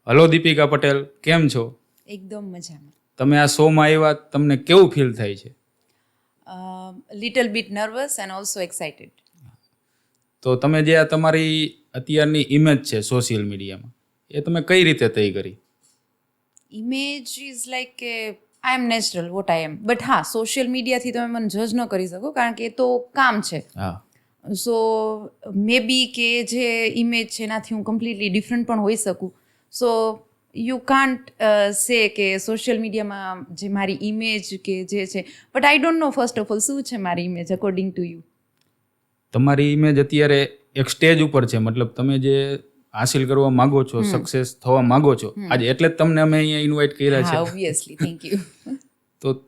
Hello Deepika Patel, કેમ છો? એકદમ મજામાં. તમે આ શોમાં આવ્યા, તમને કેવું ફીલ થાય છે? Little bit nervous and also excited. તો તમે જે આ તમારી અત્યારની ઇમેજ છે સોશિયલ મીડિયામાં, એ તમે કઈ રીતે તય કરી? ઇમેજ ઇઝ લાઈક કે I am natural what I am, but હા, સોશિયલ મીડિયાથી તમે મને જજ ન કરી શકો કારણ કે એ તો કામ છે. હા, સો મે બી કે જે ઇમેજ છે એનાથી હું કમ્પ્લીટલી ડિફરન્ટ પણ હોઈ શકું. સો યુ કાન્ટ સે કે સોશિયલ મીડિયામાં જે મારી ઇમેજ કે જે છે, but I don't no first of all શું છે મારી ઇમેજ અકોર્ડિંગ ટુ યુ. તમારી ઇમેજ અત્યારે એક સ્ટેજ ઉપર છે, મતલબ તમે જે હાસિલ કરવા માંગો છો, સક્સેસ થવા માંગો છો, આજે એટલે જ તમને અમે અહીંયા ઇન્વાઇટ કર્યા હા, છે. Obviously, thank you. તો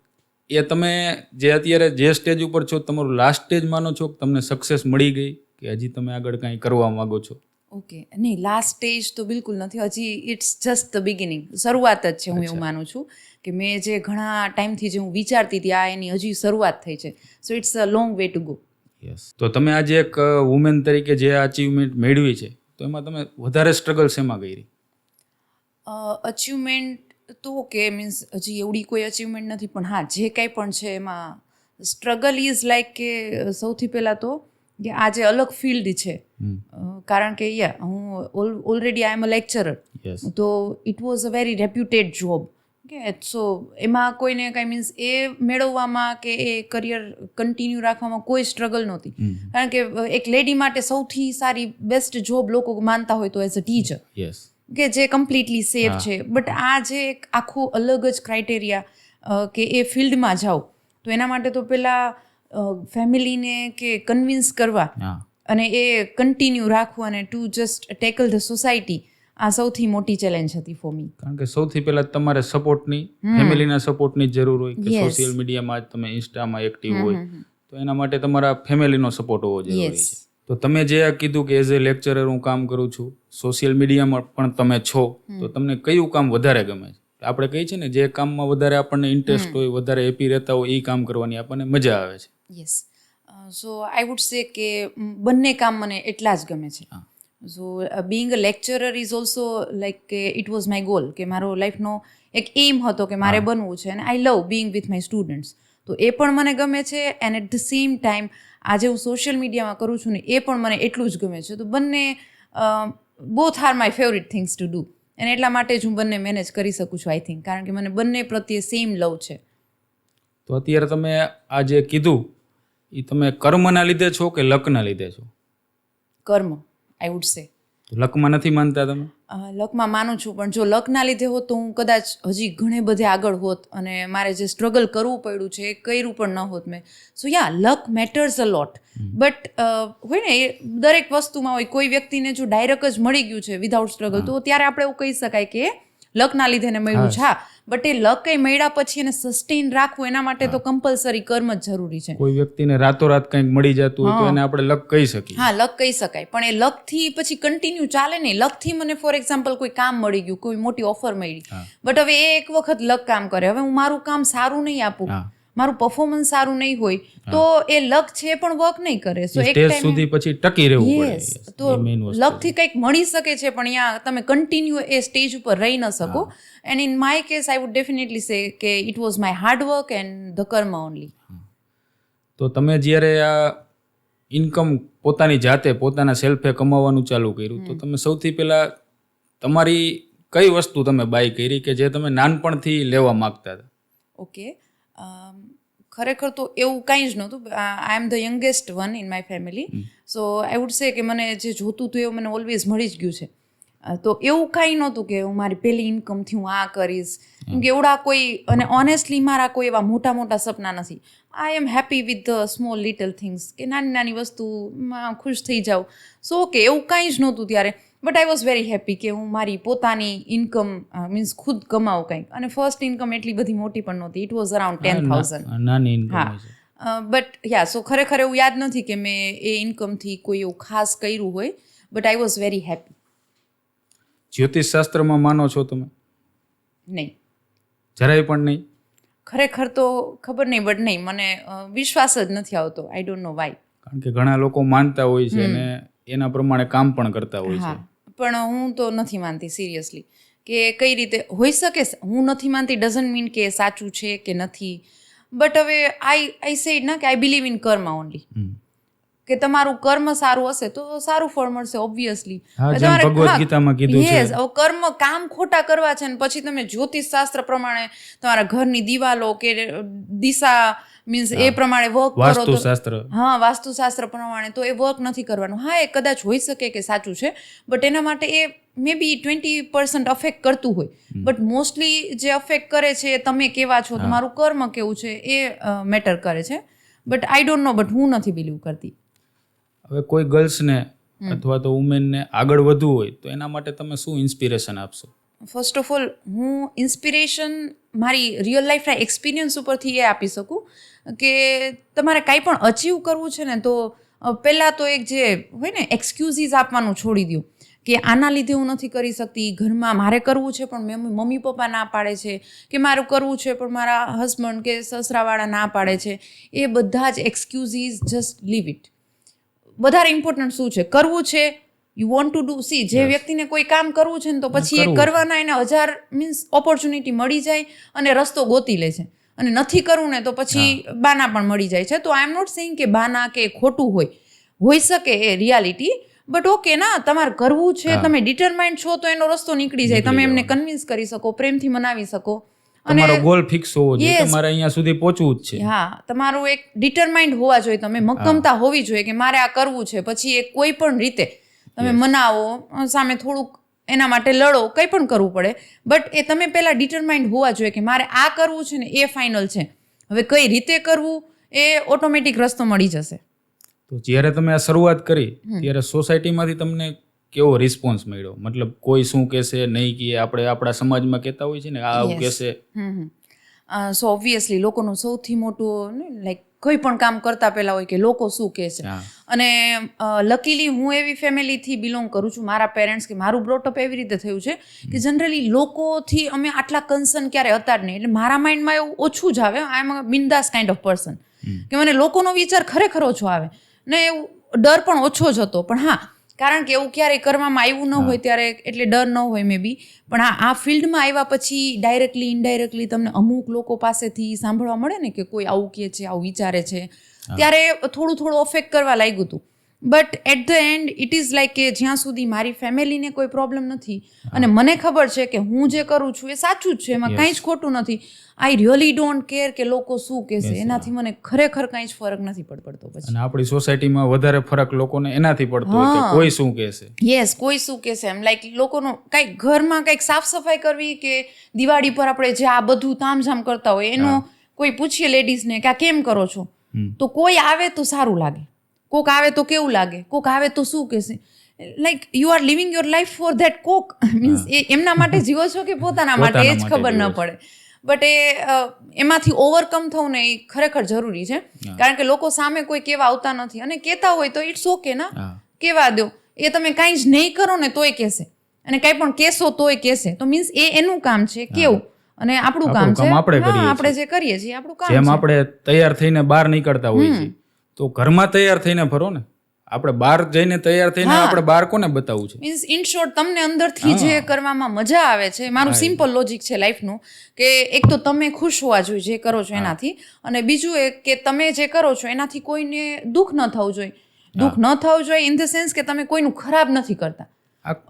એ તમે જે અત્યારે જે સ્ટેજ ઉપર છો, તમારું લાસ્ટ સ્ટેજ માનો છો કે તમને સક્સેસ મળી ગઈ કે હજી તમે આગળ કાંઈ કરવા માંગો છો? ઓકે, નહીં, લાસ્ટ સ્ટેજ તો બિલકુલ નથી, હજી ઇટ્સ જસ્ટ ધ બિગિનિંગ, શરૂઆત જ છે. હું એવું માનું છું કે મેં જે ઘણા ટાઈમથી જે હું વિચારતી હતી, આ એની હજી શરૂઆત થઈ છે. So it's a long way to go. Yes. તો તમે આજે એક વુમેન તરીકે જે અચીવમેન્ટ મેળવી છે, તો એમાં તમે વધારે સ્ટ્રગલ શેમાં કરી? અચીવમેન્ટ તો કે મીન્સ હજી એવડી કોઈ અચીવમેન્ટ નથી, પણ હા, જે કાંઈ પણ છે એમાં સ્ટ્રગલ ઇઝ લાઈક કે સૌથી પહેલાં તો કે આ જે અલગ ફિલ્ડ છે, કારણ કે હું ઓલરેડી આઈ એમ અ લેક્ચરર, તો it was a very reputed job. કે સો એમાં કોઈને કાંઈ મીન્સ એ મેળવવામાં કે એ કરિયર કન્ટિન્યુ રાખવામાં કોઈ સ્ટ્રગલ નહોતી, કારણ કે એક લેડી માટે સૌથી સારી બેસ્ટ જોબ લોકો માનતા હોય તો એઝ અ ટીચર, યસ, કે જે કમ્પ્લીટલી સેફ છે. બટ આ જે એક આખું અલગ જ ક્રાઇટેરિયા કે એ ફિલ્ડમાં જાઓ, તો એના માટે તો પહેલાં ફેમિલીને કે કન્વિન્સ કરવા અને એ કન્ટિન્યુ રાખવું અને two just tackle the society, આ સૌથી મોટી ચેલેન્જ હતી ફોર મી. કારણ કે સૌથી પહેલા તમારે સપોર્ટની, ફેમિલીના સપોર્ટની જરૂર હોય કે સોશિયલ મીડિયામાં તમે ઇન્સ્ટામાં એક્ટિવ હોય, તો એના માટે તમારા ફેમિલીનો સપોર્ટ હોવો જરૂરી છે. તો તમે જે કીધું કે એઝ એ લેક્ચરર હું કામ કરું છું, સોશિયલ મીડિયામાં પણ તમે છો, તો તમને કયું કામ વધારે ગમે છે? આપણે કહીએ છીએ ને, જે કામમાં વધારે આપણને ઇન્ટરેસ્ટ હોય, વધારે હેપી રહેતા હોય, એ કામ કરવાની આપણને મજા આવે છે. Yes. So I would say કે બંને કામ મને એટલા જ ગમે છે. So being a lecturer is also like કે ઇટ વોઝ માય ગોલ, કે મારો લાઈફનો એક એમ હતો કે મારે બનવું છે, અને I love being with my students, તો એ પણ મને ગમે છે. And at the same time આજે હું સોશિયલ મીડિયામાં કરું છું ને, એ પણ મને એટલું જ ગમે છે. તો બંને both are my favourite things to do, અને એટલા માટે જ હું બંને મેનેજ કરી શકું છું, આઈ થિંક, કારણ કે મને બંને પ્રત્યે સેમ લવ છે. તો અત્યારે તમે આ જે કીધું, એ તમે કર્મના લીધે છો કે લકના લીધે છો? કર્મ, આઈ વુડ સે. લકમાં નથી માનતા તમે? લકમાં માનું છું, પણ જો લકના લીધે હોત તો હું કદાચ હજી ઘણે બધે આગળ હોત, અને મારે જે સ્ટ્રગલ કરવું પડ્યું છે એ કર્યું પણ ન હોત મેં. સો લક મેટર્સ અ લોટ, બટ હોય ને, એ દરેક વસ્તુમાં હોય. કોઈ વ્યક્તિને જો ડાયરેક્ટ જ મળી ગયું છે વિધાઉટ સ્ટ્રગલ, તો ત્યારે આપણે એવું કહી શકાય કે લકના લીધે એને મળ્યું છે. હા, બટ એ લક કંઈ મળ્યા પછી એને સસ્ટેન રાખવું, એના માટે તો કમ્પલસરી કર્મ જ જરૂરી છે. કોઈ વ્યક્તિને રાતોરાત કંઈક મળી જતું હોય તો એને આપણે લક કહી શકીએ. હા, લક કહી શકાય, પણ એ લકથી પછી કન્ટિન્યુ ચાલે નહીં. લકથી મને ફોર એક્ઝામ્પલ કોઈ કામ મળી ગયું, કોઈ મોટી ઓફર મળી, બટ હવે એ એક વખત લક કામ કરે, હવે હું મારું કામ સારું નહીં આપું, મારું પરફોર્મન્સ સારું નહીં હોય, તો એ લક છે પણ વર્ક નહીં કરે. સો એક સ્ટેજ સુધી પછી ટકી રહેવું પડે. યસ, તો લકથી કંઈક મળી શકે છે, પણ અહીંયા તમે કન્ટિન્યુ એ સ્ટેજ ઉપર રહી ન શકો. And in my case I would definitely સે કે it was my hard work and the કર્મ ઓનલી. તો તમે જ્યારે આ ઇન્કમ પોતાની જાતે પોતાના સેલ્ફે કમાવાનું ચાલુ કર્યું, તો તમે સૌથી પહેલાં તમારી કઈ વસ્તુ તમે બાય કરી કે જે તમે નાનપણથી લેવા માગતા હતા? ઓકે, ખરેખર તો એવું કાંઈ જ નહોતું. I am the youngest one in my family, so I would say કે મને જે જોતું હતું એવું મને ઓલવેઝ મળી જ ગયું છે. તો એવું કાંઈ નહોતું કે હું મારી પહેલી ઇન્કમથી હું આ કરીશ, કેમ કે એવડા કોઈ, અને ઓનેસ્ટલી મારા કોઈ એવા મોટા મોટા સપના નથી. I am happy with the small little things, કે નાની નાની વસ્તુમાં ખુશ થઈ જાઉં. સો ઓકે, એવું કાંઈ જ નહોતું ત્યારે, but I was very happy કે હું મારી પોતાની ઇન્કમ મીન્સ ખુદ કમાવું કંઈક. અને ફર્સ્ટ ઇન્કમ એટલી બધી મોટી પણ નહોતી, ઇટ વોઝ અરાઉન્ડ 10,000. નાની ઇન્કમ. હા, બટ સો ખરેખર એવું યાદ નથી કે મેં એ ઇન્કમથી કોઈ એવું ખાસ કર્યું હોય, but I was very happy. જ્યોતિષ શાસ્ત્રમાં માનો છો તમે? નહીં, જરાય પણ નહીં? ખરેખર તો ખબર નહીં, બટ નહીં, મને વિશ્વાસ જ નથી આવતો. I don't know why. કારણ કે ઘણા લોકો માનતા હોય છે અને એના પ્રમાણે કામ પણ કરતા હોય છે. પણ હું તો નથી માનતી સિરિયસલી કે કઈ રીતે હોઈ શકે. હું નથી માનતી ડઝન્ટ મીન કે સાચું છે કે નથી. બટ હવે આઈ સેડ ના કે આઈ બિલીવ ઇન કર્મ ઓનલી, કે તમારું કર્મ સારું હશે તો સારું ફળ મળશે ઓબ્વિયસલી. ભગવદ ગીતામાં કીધું છે. યસ, કર્મ કામ ખોટા કરવા છે ને પછી તમે જ્યોતિષ શાસ્ત્ર પ્રમાણે તમારા ઘરની દિવાલો કે દિશા મીન્સ એ પ્રમાણે વર્ક કરો તો વાસ્તુશાસ્ત્ર પ્રમાણે તો એ વર્ક નથી કરવાનું. હા, એ કદાચ હોઈ શકે કે સાચું છે, બટ એના માટે એ મે બી 20% અફેક્ટ કરતું હોય, બટ મોસ્ટલી જે અફેક્ટ કરે છે તમે કેવા છો, તમારું કર્મ કેવું છે એ મેટર કરે છે. But I don't no, but હું નથી બિલીવ કરતી. હવે કોઈ ગર્લ્સને અથવા તો વુમેનને આગળ વધવું હોય તો એના માટે તમે શું ઇન્સ્પિરેશન આપશો? ફર્સ્ટ ઓફ ઓલ હું ઇન્સ્પિરેશન મારી રિયલ લાઈફના એક્સપિરિયન્સ ઉપરથી એ આપી શકું કે તમારે કાંઈ પણ અચીવ કરવું છે ને તો પહેલાં તો એક જે હોય ને એક્સક્યુઝીસ આપવાનું છોડી દો કે આના લીધે હું નથી કરી શકતી, ઘરમાં મારે કરવું છે પણ મમ્મી પપ્પા ના પાડે છે, કે મારું કરવું છે પણ મારા હસબન્ડ કે સસરાવાળા ના પાડે છે. એ બધા જ એક્સક્યુઝીસ જસ્ટ લીવ ઇટ. વધારે ઇમ્પોર્ટન્ટ શું છે? કરવું છે, you want to do. C, જે વ્યક્તિને કોઈ કામ કરવું છે ને તો પછી એ કરવાના એને 1000 મીન્સ ઓપોર્ચ્યુનિટી મળી જાય અને રસ્તો ગોતી લે છે. અને નથી કરવું ને તો પછી બાના પણ મળી જાય છે. તો આઈ એમ નોટ સેઇંગ કે બાના કે ખોટું હોઈ શકે એ રિયાલિટી, બટ ઓકે ના, તમારે કરવું છે, તમે ડિટરમાઇન્ડ છો તો એનો રસ્તો નીકળી જાય. તમે એમને કન્વિન્સ કરી શકો, પ્રેમથી મનાવી શકો. તમારો ગોલ ફિક્સ હોવો જોઈએ કે મારે અહીંયા સુધી પહોંચવું જ છે. હા, તમારું એક ડિટરમાઇન્ડ હોવા જોઈએ, તમે મક્કમતા હોવી જોઈએ કે મારે આ કરવું છે. પછી એ કોઈ પણ રીતે તમે મનાવો, સામે થોડુંક એના માટે લડો, કંઈ પણ કરવું પડે, બટ એ તમે પહેલાં ડિટરમાઇન્ડ હોવા જોઈએ કે મારે આ કરવું છે ને એ ફાઇનલ છે. હવે કઈ રીતે કરવું એ ઓટોમેટિક રસ્તો મળી જશે. તો જ્યારે તમે આ શરૂઆત કરી ત્યારે સોસાયટીમાંથી તમને કેવો રિસ્પોન્સ મળ્યો? મતલબ કોઈ શું કહેશે, નહીં કે આપણે આપણા સમાજમાં કહેતા હોય છે ને આ આવું કહેશે. સો ઓબ્વિયસલી લોકોનું સૌથી મોટું લાઈક કોઈ પણ કામ કરતા પહેલા હોય કે લોકો શું કહેશે. અને લકીલી હું એવી ફેમિલીથી બિલોંગ કરું છું, મારા પેરેન્ટ્સ કે મારું બ્રોટઅપ એવી રીતે થયું છે કે જનરલી લોકોથી અમે આટલા કન્સર્ન ક્યારે હતા જ નહીં. એટલે મારા માઇન્ડમાં એવું ઓછું જ આવે. આઈ એમ અ બિંદાસ કાઇન્ડ ઓફ પર્સન કે મને લોકોનો વિચાર ખરેખર ઓછો આવે ને એવું ડર પણ ઓછો જ હતો. પણ હા, કારણ કે એવું ક્યારેય કરવામાં આવ્યું ન હોય ત્યારે એટલે ડર ન હોય મે બી. પણ આ ફિલ્ડમાં આવ્યા પછી ડાયરેક્ટલી ઇનડાયરેક્ટલી તમને અમુક લોકો પાસેથી સાંભળવા મળે ને કે કોઈ આવું કહે છે, આવું વિચારે છે, ત્યારે થોડું અફેક્ટ કરવા લાગ્યું હતું. But at the end it is like કે જ્યાં સુધી મારી ફેમિલીને કોઈ પ્રોબ્લેમ નથી અને મને ખબર છે કે હું જે કરું છું એ સાચું જ છે, એમાં કાંઈ જ ખોટું નથી, આઈ રિયલી ડોન્ટ કેર કે લોકો શું કહેશે. એનાથી મને ખરેખર કાંઈ જ ફરક નથી પડતો. પછી અને આપણી સોસાયટીમાં વધારે ફરક લોકોને એનાથી પડતો હોય કે કોઈ શું કહેશે. યસ, કોઈ શું કહેશે. એમ લાઈક લોકોનો કાંઈક ઘરમાં કાંઈક સાફ સફાઈ કરવી કે દિવાળી પર આપણે જે આ બધું તામઝામ કરતા હોય એનો કોઈ પૂછીએ લેડીઝને કે આ કેમ કરો છો, તો કોઈ આવે તો સારું લાગે, કોક આવે તો કેવું લાગે, કોક આવે તો શું કહેશે. Like you are living your life for that કોક. મીન્સ એ એમના માટે જીવો છો કે પોતાના માટે એ જ ખબર ન પડે. બટ એમાંથી ઓવરકમ થવું ને એ ખરેખર જરૂરી છે. કારણ કે લોકો સામે કોઈ કહેવા આવતા નથી અને કહેતા હોય તો ઇટ્સ ઓકે ના, કહેવા દો. એ તમે કાંઈ જ નહીં કરો ને તોય કહેશે અને કાંઈ પણ કહેશો તોય કહેશે. તો મીન્સ એ એનું કામ છે કેવું અને આપણું કામ છે આપણે જે કરીએ છીએ આપણું કામ. જેમ આપણે તૈયાર થઈને બહાર નીકળતા હોઈએ છીએ તો ઘરમાં તૈયાર થઈને ફરો ને. આપણે બહાર જઈને તૈયાર થઈને આપણે બહાર કોને બતાવવું છે? મીન્સ ઇન શોર્ટ તમને અંદરથી જે કરવામાં મજા આવે છે, મારું સિમ્પલ લોજિક છે લાઈફનું, કે એક તો તમે ખુશ હોવા જોઈએ જે કરો છો એનાથી, અને બીજું એક કે તમે જે કરો છો એનાથી કોઈને દુઃખ ન થવું જોઈએ. દુઃખ ન થવું જોઈએ ઇન ધ સેન્સ કે તમે કોઈનું ખરાબ નથી કરતા.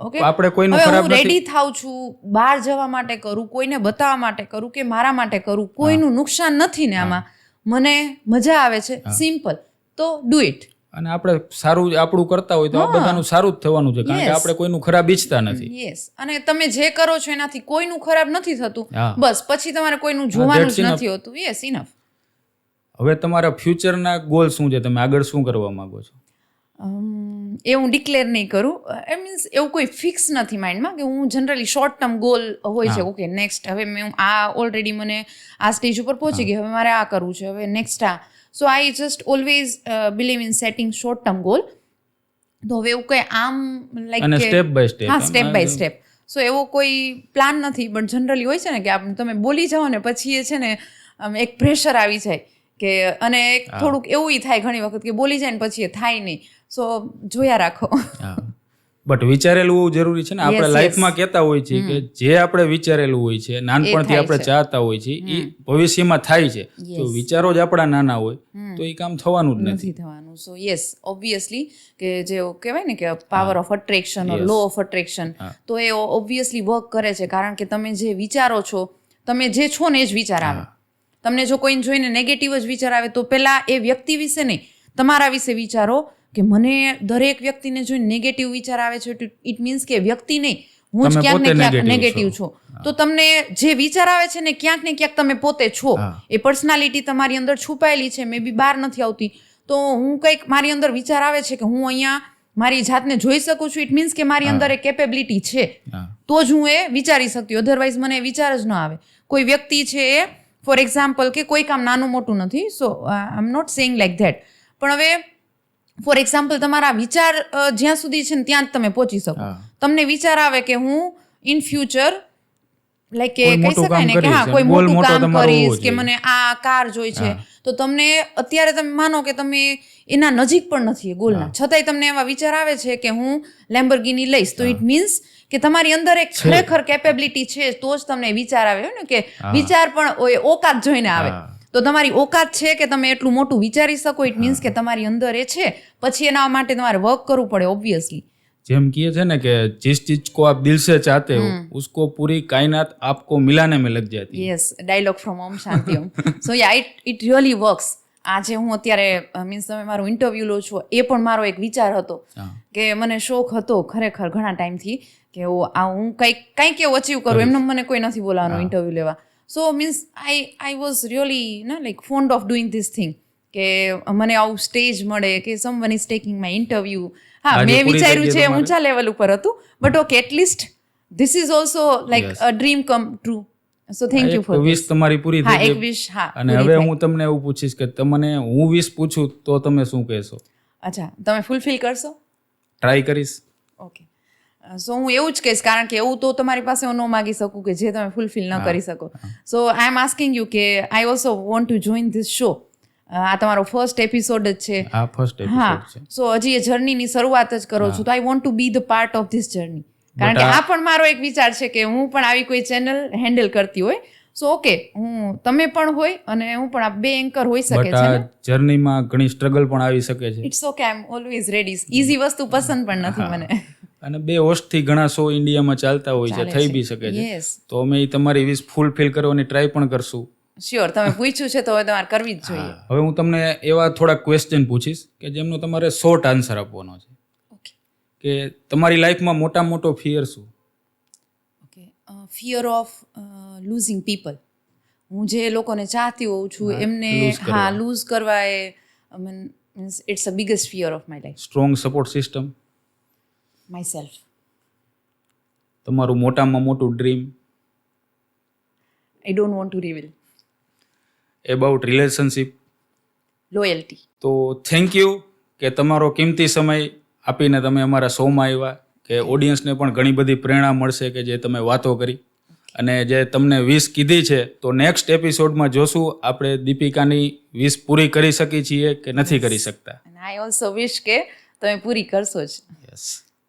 ઓકે, આપણે કોઈનું ખરાબ હું રેડી થાઉં છું, બહાર જવા માટે કરું, કોઈને બતાવવા માટે કરું કે મારા માટે કરું, કોઈનું નુકસાન નથી ને આમાં, મને મજા આવે છે, સિમ્પલ, તો ડુ ઇટ. અને આપણે સારું આપણું કરતા હોય તો આ બધાનું સારું જ થવાનું છે, કારણ કે આપણે કોઈનું ખરાબ ઈચ્છતા નથી. યસ, અને તમે જે કરો છો એનાથી કોઈનું ખરાબ નથી થતું, બસ પછી તમારે કોઈનું જોવાનું જ નથી હોતું. Yes, enough. હવે તમારા ફ્યુચરના ગોલ શું છે? તમે આગળ શું કરવા માંગો છો? એ હું ડિક્લેર નહીં કરું. એ મીન્સ એવું કોઈ ફિક્સ નથી માઇન્ડમાં કે હું જનરલી શોર્ટ ટર્મ ગોલ હોય છે. ઓકે, નેક્સ્ટ હવે મેં આ ઓલરેડી મને આ સ્ટેજ ઉપર પહોંચી ગઈ, હવે મારે આ કરવું છે, હવે નેક્સ્ટ આ. So I just always believe in setting short term goal. તો હવે એવું કંઈ આમ લાઈક અને સ્ટેપ બાય સ્ટેપ. હા, સ્ટેપ બાય સ્ટેપ. સો એવો કોઈ પ્લાન નથી, બટ જનરલી હોય છે ને કે તમે બોલી જાઓ ને પછી એ છે ને એક પ્રેશર આવી જાય કે, અને એક થોડુંક એવું થાય ઘણી વખત કે બોલી જાય ને પછી એ થાય નહીં. સો જોયા રાખો. બટ વિચારેલું હોવું જરૂરી છે ને. આપણે yes. લાઈફમાં કહેતા હોય છે કે જે આપણે વિચારેલું હોય છે, નાનપણથી થાય આપણે છે. ચાહતા હોય છે, એ ભવિષ્યમાં થાય છે. તો વિચારો જ આપણા નાના હોય તો એ કામ થવાનું જ નથી. નથી થવાનું. સો યસ, ઓબ્વિયસલી કે જે કહેવાય ને કે power of attraction or law of attraction, તો એ ઓબ્વિયસલી વર્ક કરે છે. કારણ કે તમે જે વિચારો છો, તમે જે છો ને એ જ વિચાર આવે. તમને જો કોઈને જોઈને નેગેટિવ જ વિચાર આવે તો પહેલાં એ વ્યક્તિ વિશે નહીં, તમારા વિશે વિચારો કે મને દરેક વ્યક્તિને જોઈને નેગેટિવ વિચાર આવે છે, ઇટ મીન્સ કે વ્યક્તિ નહીં, હું જ તમે ક્યાંક ને પોતે ક્યાંક negative નેગેટિવ છું. તો તમને જે વિચાર આવે છે ને ક્યાંક ને ક્યાંક તમે પોતે છો. એ પર્સનાલિટી તમારી અંદર છુપાયેલી છે, મે બી બહાર નથી આવતી. તો હું કંઈક મારી અંદર વિચાર આવે છે કે હું અહીંયા મારી જાતને જોઈ શકું છું, ઇટ મીન્સ કે મારી અંદર એ કેપેબિલિટી છે, તો જ હું એ વિચારી શકતી. અધરવાઇઝ મને એ વિચાર જ ન આવે. કોઈ વ્યક્તિ છે એ ફોર એક્ઝામ્પલ કે કોઈ કામ નાનું મોટું નથી, so I am not saying like that, પણ હવે ફોર એક્ઝામ્પલ તમારા વિચાર જ્યાં સુધી છે ને ત્યાં જ તમે પહોંચી શકો. તમને વિચાર આવે કે હું ઇન ફ્યુચર લાઈક કે કહી શકાય ને કે હા કોઈ મોટું કામ કરીશ, કે મને આ કાર જોઈ છે, તો તમને અત્યારે તમે માનો કે તમે એના નજીક પણ નથી એ ગોલના, છતાંય તમને એવા વિચાર આવે છે કે હું લેમ્બોર્ગિની લઈશ, તો ઇટ મીન્સ કે તમારી અંદર એક ખરેખર કેપેબિલિટી છે, તો જ તમને વિચાર આવે ને કે વિચાર પણ ઓકાત જોઈને આવે. તો તમારી ઓકાત છે કે તમે એટલું મોટું વિચારી શકો, ઇટ મીન્સ કે તમારી અંદર એ છે. પછી એના માટે તમારે વર્ક કરવું પડે ઓબ્વિયસલી. જેમ કહે છે ને કે जिस चीज को आप दिल से चाहते हो उसको पूरी कायनात आपको मिलाने में लग जाती है. Yes, dialogue from Om Shanti Om. So yeah it really works. આજે હું અત્યારે મીન્સ તમે મારું ઇન્ટરવ્યુ લો છો, એ પણ મારો એક વિચાર હતો કે મને શોખ હતો ખરેખર ઘણા ટાઈમથી કે હું કંઈક એવું અચીવ કરું. એમને મને કોઈ નથી બોલાવવાનું ઇન્ટરવ્યુ લેવા. So means I was really like fond of doing this thing, કે મને આવું સ્ટેજ મળે કે someone is taking my interview. હા, મેં વિચાર્યું છે ઊંચા લેવલ ઉપર હતું, but okay at least this is also like a dream come true. So thank you for wish તમારી પૂરી થઈ ગઈ. એક વિશ. હા, અને હવે હું તમને એવું પૂછીશ કે તમને હું વિશ પૂછું તો તમે શું કહેશો? અચ્છા, તમે ફૂલફિલ કરશો? ટ્રાય કરીશ. ઓકે, સો હું એવું જ કહીશ, કારણ કે એવું તો તમારી પાસે હું ન માગી શકું કે જે તમે ફૂલફિલ ન કરી શકો. સો આઈ એમ આસ્કિંગ યુ કે I also want to join this show. આ તમારો ફર્સ્ટ એપિસોડ જ છે. આ ફર્સ્ટ એપિસોડ છે. સો હજી એ જર્નીની શરૂઆત જ કરો છો, તો I want to B the part of this journey. કારણ કે આ પણ મારો એક વિચાર છે કે હું પણ આવી કોઈ ચેનલ હેન્ડલ કરતી હોય. સો ઓકે, તમે પણ હોય અને હું પણ, આ બે એન્કર હોઈ શકે છે ને. જર્નીમાં ઘણી સ્ટ્રગલ પણ આવી શકે છે. It's okay, I am always ready. Easy વસ્તુ પસંદ પણ નથી મને. અને બે હોસ્ટથી ઘણા શો ઇન્ડિયામાં ચાલતા હોય છે, થઈ બી શકે છે. તો અમે તમારી વિશ ફૂલફિલ કરવાની ટ્રાય પણ કરશું. શ્યોર, તમે પૂછ્યું છે તો હવે તમારે કરવી જ જોઈએ. હવે હું તમને એવા થોડા ક્વેશ્ચન પૂછીશ કે જેમનો તમારે શોર્ટ આન્સર આપવાનો છે. ઓકે. કે તમારી લાઈફમાં મોટામાં મોટો ફિયર શું? Okay, fear of losing people. હું જે લોકોને ચાહતી હોઉં છું એમને લૂઝ કરવા એ means it's a biggest fear of my life. Strong support system. My સેલ્ફ. તમારું મોટામાં મોટું dream? I don't want to reveal. About relationship? Loyalty. તો થેન્ક યુ કે તમારો કિંમતી સમય આપીને તમે અમારા શોમાં આવ્યા, કે ઓડિયન્સને પણ ઘણી બધી પ્રેરણા મળશે કે જે તમે વાતો કરી. અને જે તમને વિશ કીધી છે, તો નેક્સ્ટ એપિસોડમાં જોશું આપણે દીપિકાની વિશ પૂરી કરી શકીએ છીએ કે નથી કરી શકતા. આઈ ઓલ્સો વિશ કે તમે પૂરી કરશો જ. યસ.